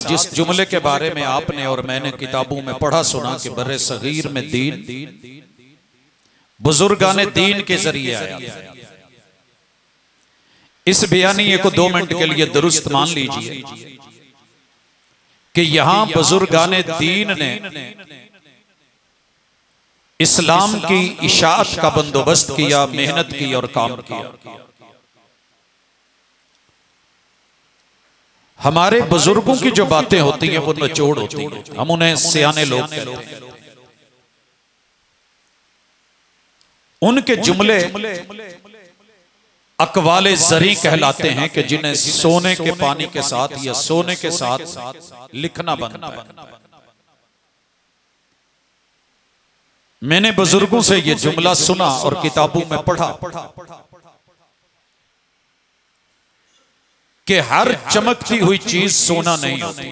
जिस जुमले के बारे में आपने और मैंने किताबों में पढ़ा सुना कि बर्रे सगीर में दीन बुजुर्गाने दीन के जरिए आया, इस बयानिए को 2 मिनट के लिए दुरुस्त मान लीजिए कि यहां बुजुर्गाने दीन ने इस्लाम की इशाअत का बंदोबस्त किया, मेहनत की और काम किया। हमारे बुजुर्गों की जो बातें होती हैं वो निचोड़ होती हैं, हम उन्हें सियाने लोग कहते हैं। उनके जुमले अकवाले ज़री कहलाते हैं कि जिन्हें सोने के पानी के साथ या सोने के साथ लिखना बनता है। मैंने बुजुर्गों से ये जुमला सुना और किताबों में पढ़ा कि हर चमकती हुई चीज सोना नहीं होती,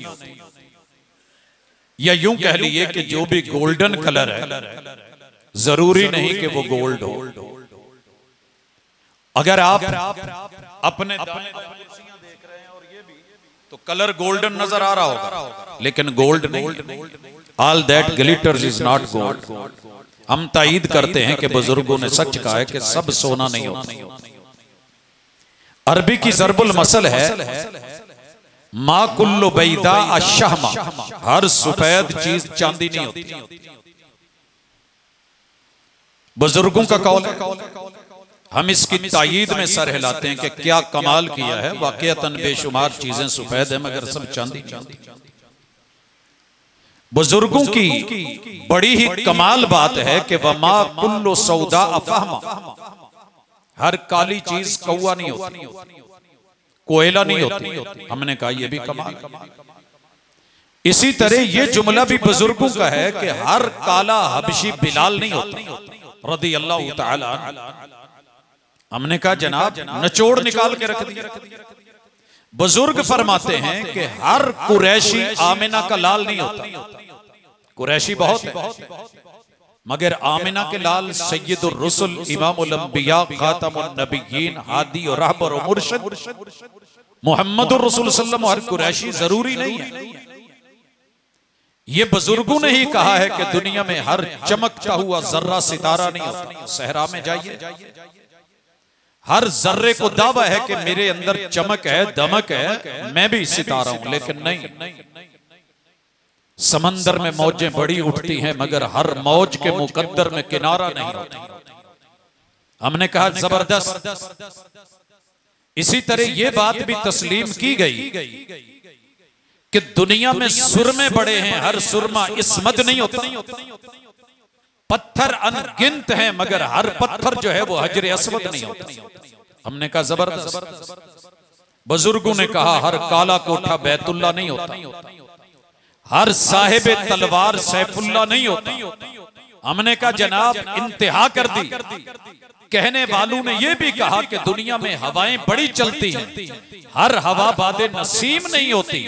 या यूं कह लिए कि जो भी गोल्डन कलर है जरूरी नहीं कि वो गोल्ड हो। अगर आप अपने दाएं कुर्सियां देख रहे हैं और ये भी तो कलर गोल्डन नजर आ रहा होगा, लेकिन गोल्ड नहीं। All that glitters is not gold. हम तायीद करते हैं कि बुजुर्गों ने सच कहा है कि सब सोना नहीं होता। अरबी की ज़रबुल मसल है मा कुल्लु बैदा अशहमा, हर सफेद चीज चांदी नहीं होती। बुजुर्गों का कौल है, हम इसकी तायीद में सर हिलाते हैं कि क्या कमाल किया है। वाकईतन बेशुमार चीजें सफेद है मगर सब चांदी। बुजुर्गों की बड़ी ही कमाल बात है कि वमा कुल्लु सौदा अफहमा, हर काली चीज कौवा नहीं होती, कोयला नहीं होती। हमने कहा यह भी कमाल। इसी तरह यह जुमला भी बुजुर्गों का है कि हर काला हबशी बिलाल नहीं होता रदी अल्लाह तआला। हमने कहा जनाब निचोड़ निकाल के रख दिया। बुजुर्ग फरमाते हैं कि हर कुरैशी आमिना का लाल नहीं होता। कुरैशी बहुत है मगर आमिना के लाल सैयदुर रुसुल इमामुल अंबिया खातमुन नबिय्यीन हादी और रहबर और मुर्शिद मुहम्मदुर रसूल सल्लल्लाहु अलैहि वसल्लम हर कुरैशी जरूरी नहीं है। ये बुजुर्गों ने ही कहा है कि दुनिया में हर चमकता हुआ जर्रा सितारा नहीं होता। सहरा में जाइए, हर जर्रे को दावा है कि मेरे अंदर चमक है, दमक है, मैं भी सितारा हूं, लेकिन नहीं। समंदर में मौजें बड़ी उठती हैं मगर हर मौज के मुकद्दर में किनारा नहीं होता। हमने कहा जबरदस्त। इसी तरह यह बात भी तस्लीम की गई कि दुनिया में सुरमे बड़े हैं, हर सुरमा इस्मत नहीं होता। पत्थर अनगिनत हैं मगर हर पत्थर जो है वो हजर अस्वद नहीं होता। हमने कहा जबरदस्त। बुजुर्गों ने कहा हर काला कोठा बैतुल्ला नहीं होता, हर साहिब तलवार सैफुल्ला नहीं होता। हमने कहा जनाब इंतहा कर दी। कहने वालों ने यह भी कहा कि दुनिया में हवाएं बड़ी चलती हैं, हर हवा बादे नसीम नहीं होती।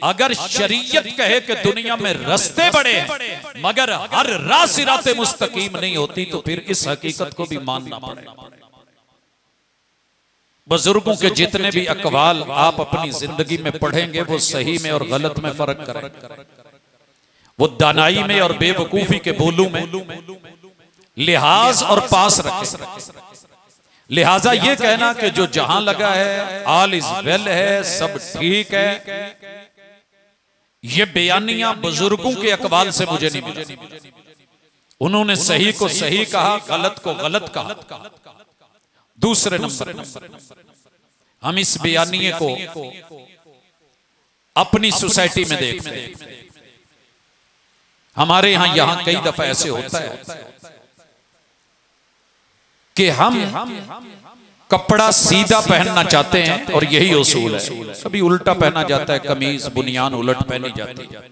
अगर शरीयत कहे कि दुनिया में रास्ते बड़े हैं मगर हर राह सिराते मुस्तकीम नहीं होती तो फिर इस हकीकत को भी मानना पड़ेगा। बुजुर्गों के जितने भी अकवाल आप अपनी जिंदगी में पढ़ेंगे वो सही में और गलत में फर्क करें, वो दानाई में और बेवकूफी के बोलू में लिहाज और पास रखें। लिहाजा ये कहना कि जो जहां लगा है ऑल इज वेल है, सब ठीक है, ये बयानियां बुजुर्गों के अकवाल से मुझे नहीं मिली। उन्होंने सही को सही कहा, गलत को गलत कहा। दूसरे नंबर हम इस बयानिए को अपनी सोसाइटी में देखते हैं। हमारे यहां कई दफा ऐसे होता है कि हम कपड़ा सीधा पहनना चाहते हैं और यही उसूल है, कभी उल्टा पहना जाता है, कमीज बुनियान उलट पहनी जाती है।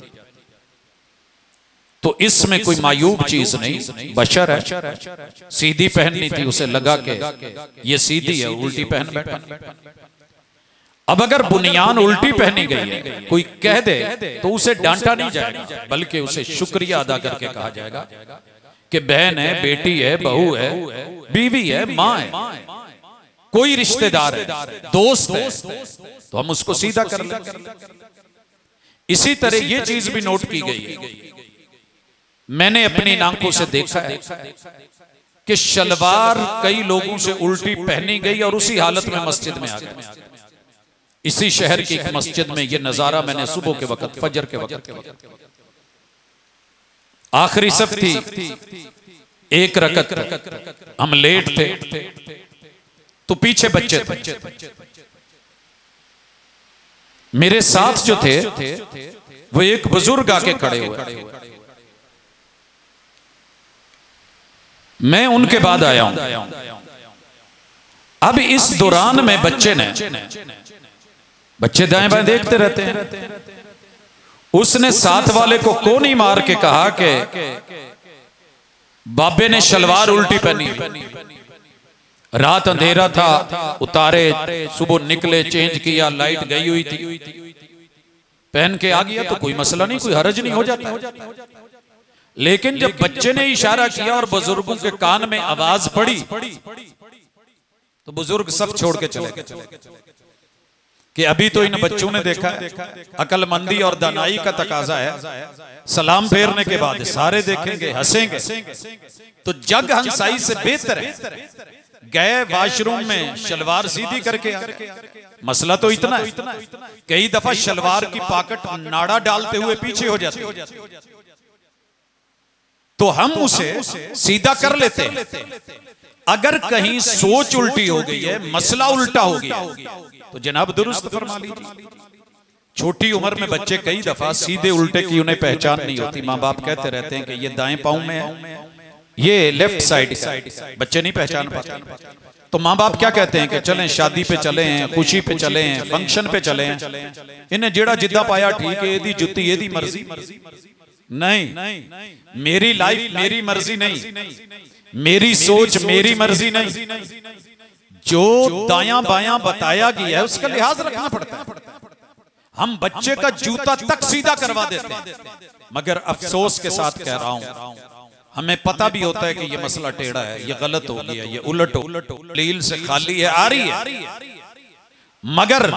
तो इसमें कोई मायूब चीज नहीं, बशर है। सीधी पहननी थी, उसे लगा के ये सीधी है, उल्टी पहन बैठा। अब अगर बुनियान उल्टी पहनी गई है, कोई कह दे तो उसे डांटा नहीं जाएगा, बल्कि उसे शुक्रिया अदा करके कहा जाएगा कि बहन है, बेटी है, बहू है, बीवी है, माँ है, कोई रिश्तेदार है, दोस्त है, तो हम उसको सीधा कर लें। इसी तरह ये चीज भी नोट की गई है, मैंने अपनी आंखों से देखा है कि शलवार कई लोगों से उल्टी पहनी गई और उसी हालत में मस्जिद में आ गए। इसी शहर की एक मस्जिद में ये नजारा मैंने सुबह के वक्त, फजर के वक्त, आखिरी सफ थी, एक रकत, हम लेट थे तो पीछे बच्चे थे, मेरे साथ जो थे वो एक बुजुर्ग आके खड़े हुए, मैं उनके बाद आया हूं। अब इस दौरान में बच्चे दाएं बाएं देखते रहते हैं, उसने साथ वाले को कोनी मार के कहा कि बाबे ने शलवार उल्टी पहनी, रात अंधेरा था, उतारे, सुबह निकले, चेंज किया, लाइट गई हुई थी, पहन के आ गया तो कोई मसला नहीं, कोई हरज नहीं हो जाता। लेकिन जब बच्चे ने इशारा किया और बुजुर्गों के कान में आवाज पड़ी तो बुजुर्ग सब छोड़ के चले गए कि अभी तो इन बच्चों ने देखा है, अकलमंदी और दानाई का तकाजा है, सलाम फेरने के बाद सारे देखेंगे, हंसेंगे, तो जग हंसाई से बेहतर है गए वॉशरूम में शलवार सीधी करके आ। मसला तो इतना है, कई दफा शलवार की पॉकेट नाड़ा डालते हुए पीछे हो जाती, तो हम उसे सीधा कर लेते हैं। अगर कहीं सोच उल्टी हो गई है, मसला उल्टा हो गया तो जनाब दुरुस्त फरमा लीजिए। छोटी उम्र में बच्चे कई दफा सीधे उल्टे की उन्हें पहचान नहीं होती, माँ बाप कहते रहते हैं कि ये दाएं पांव में है, ये लेफ्ट साइड, बच्चे नहीं पहचान पाते। तो माँ बाप क्या कहते हैं कि चलें शादी पे चले हैं, खुशी पे चले हैं, फंक्शन पे चले हैं, इन्हें जेड़ा जिद्दा पाया ठीक है, एदी जुत्ती एदी मर्जी। नहीं, मेरी लाइफ मेरी मर्जी नहीं, मेरी सोच मेरी मर्जी नहीं, जो दायां बायां बताया गया है उसका लिहाज रखना पड़ता है। हम बच्चे का जूता तक सीधा करवा देते हैं, मगर अफसोस के साथ कह रहा हूं, हमें पता भी होता है कि ये मसला टेढ़ा है, ये गलत हो गया, ये उलट हो, लील से खाली है, आ रही है, मगर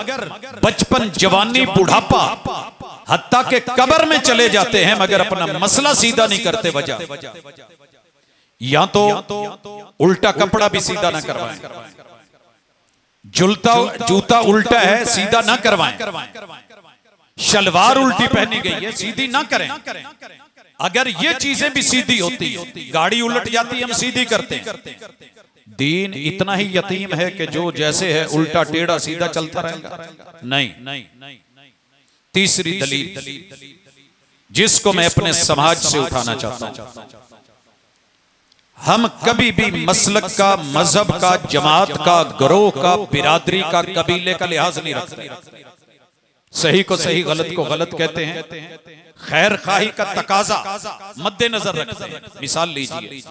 बचपन, जवानी, बुढ़ापा, हत्ता के कब्र में चले जाते हैं, मगर अपना मसला सीधा नहीं करते। वजह या तो उल्टा कपड़ा भी सीधा ना करवाएं, जूता उल्टा है सीधा ना करवाएं, शलवार उल्टी पहनी गई है सीधी ना करें। अगर ये चीजें भी सीधी होती, गाड़ी उलट जाती, हम सीधी करते हैं। दीन इतना ही यतीम है कि जो जैसे है उल्टा टेढ़ा सीधा चलता रहेगा, नहीं। तीसरी दलील जिसको मैं अपने समाज से उठाना चाहता हूं, हम कभी भी मसलक का, मजहब का, जमात का, गिरोह का, बिरादरी का, कबीले का लिहाज नहीं रखते। सही को सही, गलत को गलत कहते हैं, खैर खाही का तकाजा मद्देनजर रखते हैं। मिसाल लीजिए,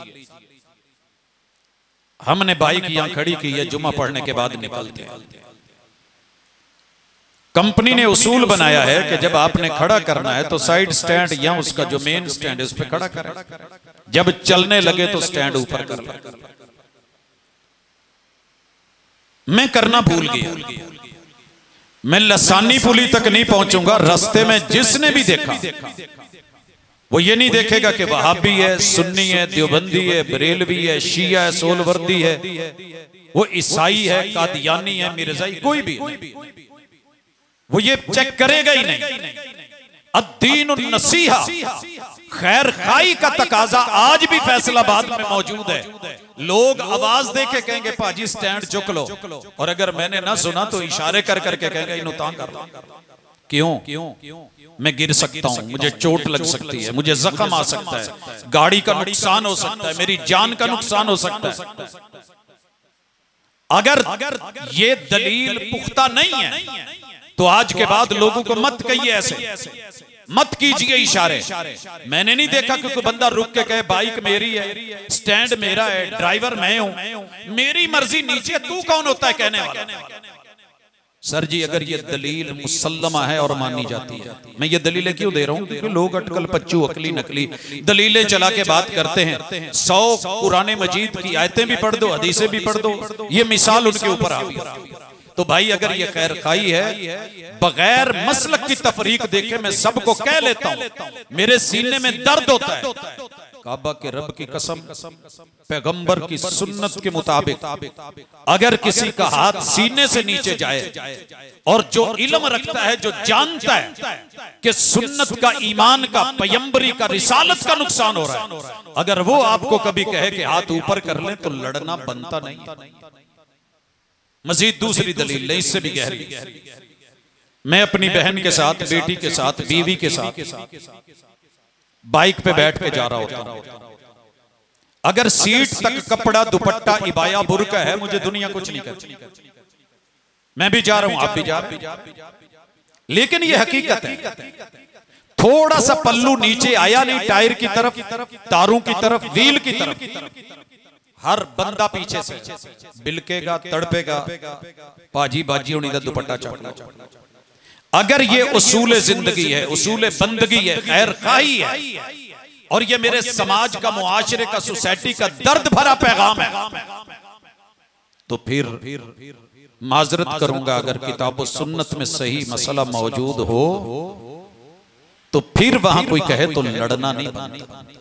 हमने बाइक यहां खड़ी की है, जुमा पढ़ने के बाद निकलते हैं, कंपनी ने उसूल बनाया है कि जब आपने खड़ा करना है तो साइड स्टैंड या उसका जो मेन स्टैंड है उस पर खड़ा करें, जब चलने लगे तो स्टैंड ऊपर कर लें। मैं करना भूल गया, मैं लसानी पुली तक नहीं पहुंचूंगा, रास्ते में जिसने भी देखा वो ये नहीं देखेगा कि वहाबी है, सुन्नी है, देवबंदी है, बरेलवी है, शिया है, सोलवर्दी है, वो ईसाई है, कादियानी है, मिर्जाई, कोई भी वो ये चेक करेगा ही नहीं। अद्दीन नसीहा, खैर खाई का तकाजा आज भी फैसलाबाद में मौजूद है। लोग आवाज दे के कहेंगे पाजी स्टैंड चुक लो, और अगर मैंने ना सुना तो इशारे कर करके कहेंगे इन्हों तां कर लो। क्यों? मैं गिर सकता हूं, मुझे चोट लग सकती है, मुझे जख्म आ सकता है, गाड़ी का नुकसान हो सकता है, मेरी जान का नुकसान हो सकता है। अगर ये दलील पुख्ता नहीं है तो आज के बाद लोगों को मत कहिए ऐसे, मत कीजिए इशारे। मैंने नहीं देखा कि कोई बंदा रुक के कहे बाइक मेरी है, स्टैंड मेरा है, ड्राइवर मैं हूं, मेरी मर्जी नीचे, तू कौन होता है कहने वाला। सर जी, अगर ये दलील मुसल्लमा है और मानी जाती है, मैं ये दलीलें क्यों दे रहा हूं? क्योंकि लोग अटकल पच्चू, अकली नकली दलीलें चला के बात करते हैं। 100 कुरान मजीद की आयतें भी पढ़ दो, हदीसें भी पढ़ दो, ये मिसाल उनके ऊपर आ गई। तो भाई अगर ये खैर खाई है, बगैर मसलक की तफरीक देखे मैं सबको कह लेता हूं, मेरे सीने में दर्द होता है। काबा के रब की कसम, पैगंबर की सुन्नत के मुताबिक अगर किसी का हाथ सीने से नीचे जाए और जो इल्म रखता है, जो जानता है कि सुन्नत का, ईमान का, पैगंबरी का, रिसालत का नुकसान हो रहा है, अगर वो आपको कभी कहे कि हाथ ऊपर कर ले तो लड़ना बनता नहीं। मजीद दूसरी दलील ले, इससे भी गहरी। मैं अपनी बहन के साथ, बेटी के साथ, बीवी के साथ बाइक पे बैठ के जा रहा होता, अगर सीट तक कपड़ा, दुपट्टा, इबाया, बुर्का है, मुझे दुनिया कुछ नहीं करती। मैं भी जा रहा हूं, आप भी जा रहे हैं, लेकिन यह हकीकत है, थोड़ा सा पल्लू नीचे आया नहीं टायर की तरफ, तारों की तरफ, व्हील की तरफ, हर बंदा पीछे से बिलकेगा, तड़पेगा, पाजी बाजी होनी दा दुपट्टा चाटना। अगर ये उसूल जिंदगी है, उसूल बंदगी है, खैर खाही है, और ये मेरे समाज का, मुआशरे का, सोसाइटी का दर्द भरा पैगाम है, तो फिर माजरत करूंगा, अगर किताब सुन्नत में सही मसला मौजूद हो तो फिर वहां कोई कहे तो लड़ना नहीं बनता।